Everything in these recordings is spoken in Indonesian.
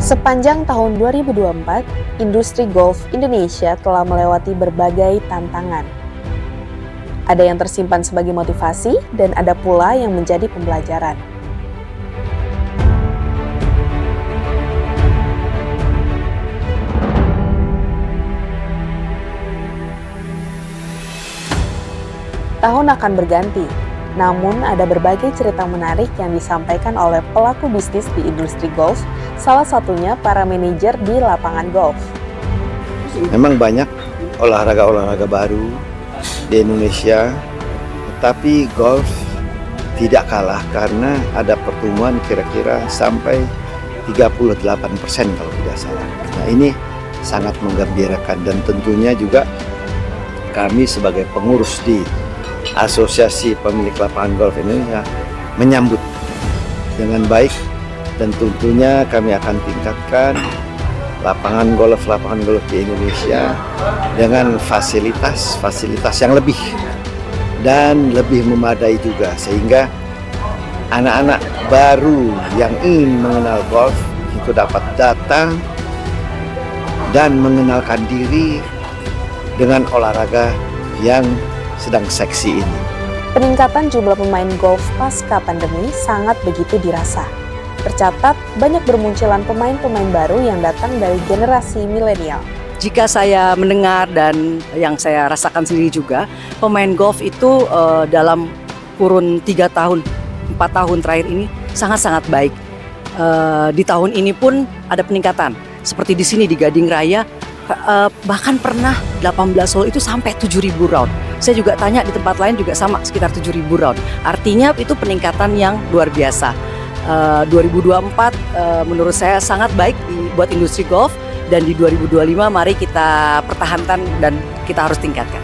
Sepanjang tahun 2024, industri golf Indonesia telah melewati berbagai tantangan. Ada yang tersimpan sebagai motivasi dan ada pula yang menjadi pembelajaran. Tahun akan berganti, namun ada berbagai cerita menarik yang disampaikan oleh pelaku bisnis di industri golf, salah satunya para manajer di lapangan golf. Memang banyak olahraga-olahraga baru di Indonesia, tetapi golf tidak kalah karena ada pertumbuhan kira-kira sampai 38% kalau tidak salah. Nah, ini sangat menggembirakan dan tentunya juga kami sebagai pengurus di Asosiasi Pemilik Lapangan Golf Indonesia menyambut dengan baik dan tentunya kami akan tingkatkan lapangan golf di Indonesia dengan fasilitas yang lebih dan lebih memadai juga, sehingga anak-anak baru yang ingin mengenal golf itu dapat datang dan mengenalkan diri dengan olahraga yang sedang seksi ini. Peningkatan jumlah pemain golf pasca pandemi sangat begitu dirasa. Tercatat banyak bermunculan pemain-pemain baru yang datang dari generasi milenial. Jika saya mendengar dan yang saya rasakan sendiri juga, pemain golf itu dalam kurun 3 tahun, 4 tahun terakhir ini sangat-sangat baik. Di tahun ini pun ada peningkatan. Seperti di sini di Gading Raya, bahkan pernah 18 hole itu sampai 7.000 round. Saya juga tanya di tempat lain juga sama, sekitar 7.000 round. Artinya itu peningkatan yang luar biasa. 2024 menurut saya sangat baik buat industri golf, dan di 2025 mari kita pertahankan dan kita harus tingkatkan.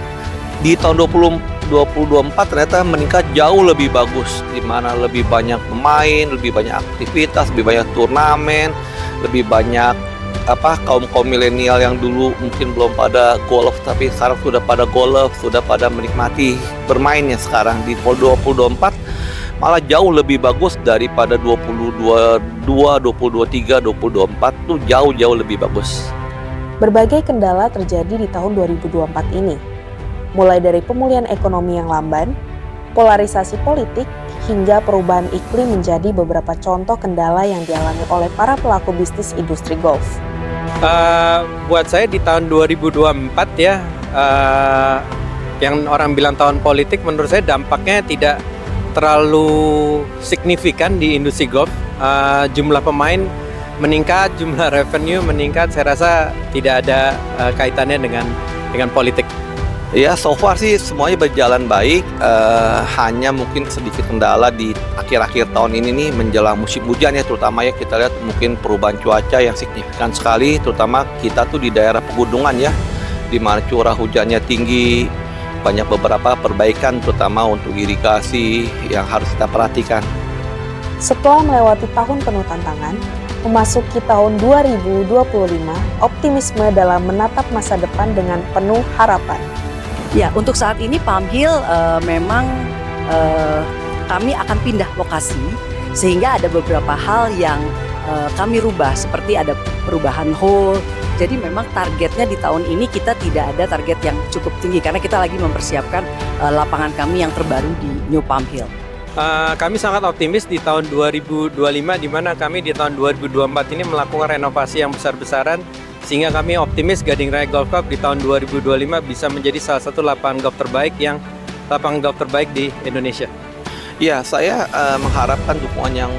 Di tahun 2024 ternyata meningkat jauh lebih bagus, di mana lebih banyak pemain, lebih banyak aktivitas, lebih banyak turnamen, lebih banyak kaum milenial yang dulu mungkin belum pada golf tapi sekarang sudah pada golf, sudah pada menikmati bermainnya sekarang. Di 2024 malah jauh lebih bagus daripada 2022, 2023, 2024 tuh jauh lebih bagus. Berbagai kendala terjadi di tahun 2024 ini, mulai dari pemulihan ekonomi yang lamban, polarisasi politik, hingga perubahan iklim menjadi beberapa contoh kendala yang dialami oleh para pelaku bisnis industri golf. Buat saya di tahun 2024 ya, yang orang bilang tahun politik, menurut saya dampaknya tidak terlalu signifikan di industri golf. Jumlah pemain meningkat, jumlah revenue meningkat, saya rasa tidak ada kaitannya dengan politik. Ya, so far sih semuanya berjalan baik, hanya mungkin sedikit kendala di akhir-akhir tahun ini nih menjelang musim hujan ya, terutama ya kita lihat mungkin perubahan cuaca yang signifikan sekali, terutama kita tuh di daerah pegunungan ya, di mana curah hujannya tinggi, banyak beberapa perbaikan terutama untuk irigasi yang harus kita perhatikan. Setelah melewati tahun penuh tantangan, memasuki tahun 2025, optimisme dalam menatap masa depan dengan penuh harapan. Ya, untuk saat ini Palm Hill memang kami akan pindah lokasi, sehingga ada beberapa hal yang kami rubah, seperti ada perubahan hole. Jadi memang targetnya di tahun ini kita tidak ada target yang cukup tinggi karena kita lagi mempersiapkan lapangan kami yang terbaru di New Palm Hill. Kami sangat optimis di tahun 2025, di mana kami di tahun 2024 ini melakukan renovasi yang besar-besaran, sehingga kami optimis Gading Raya Golf Club di tahun 2025 bisa menjadi salah satu lapangan golf terbaik di Indonesia. Ya, saya mengharapkan dukungan yang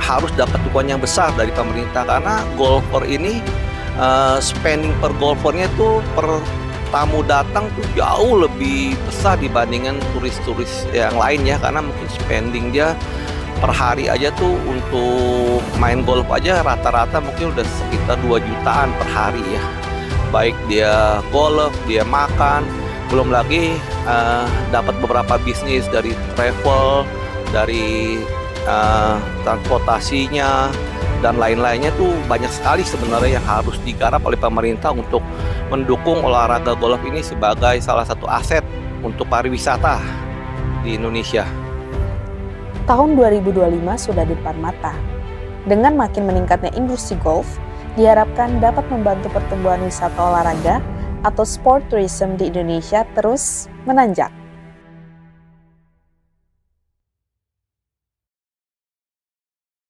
harus dapat dukungan yang besar dari pemerintah, karena golfer ini spending per golfernya itu per tamu datang tuh jauh lebih besar dibandingkan turis-turis yang lain ya, karena mungkin spending dia per hari aja tuh untuk main golf aja rata-rata mungkin udah sekitar 2 jutaan per hari ya, baik dia golf, dia makan, belum lagi dapat beberapa bisnis dari travel, dari transportasinya dan lain-lainnya tuh banyak sekali sebenarnya yang harus digarap oleh pemerintah untuk mendukung olahraga golf ini sebagai salah satu aset untuk pariwisata di Indonesia. Tahun 2025 sudah di depan mata. Dengan makin meningkatnya industri golf, diharapkan dapat membantu pertumbuhan wisata olahraga atau sport tourism di Indonesia terus menanjak.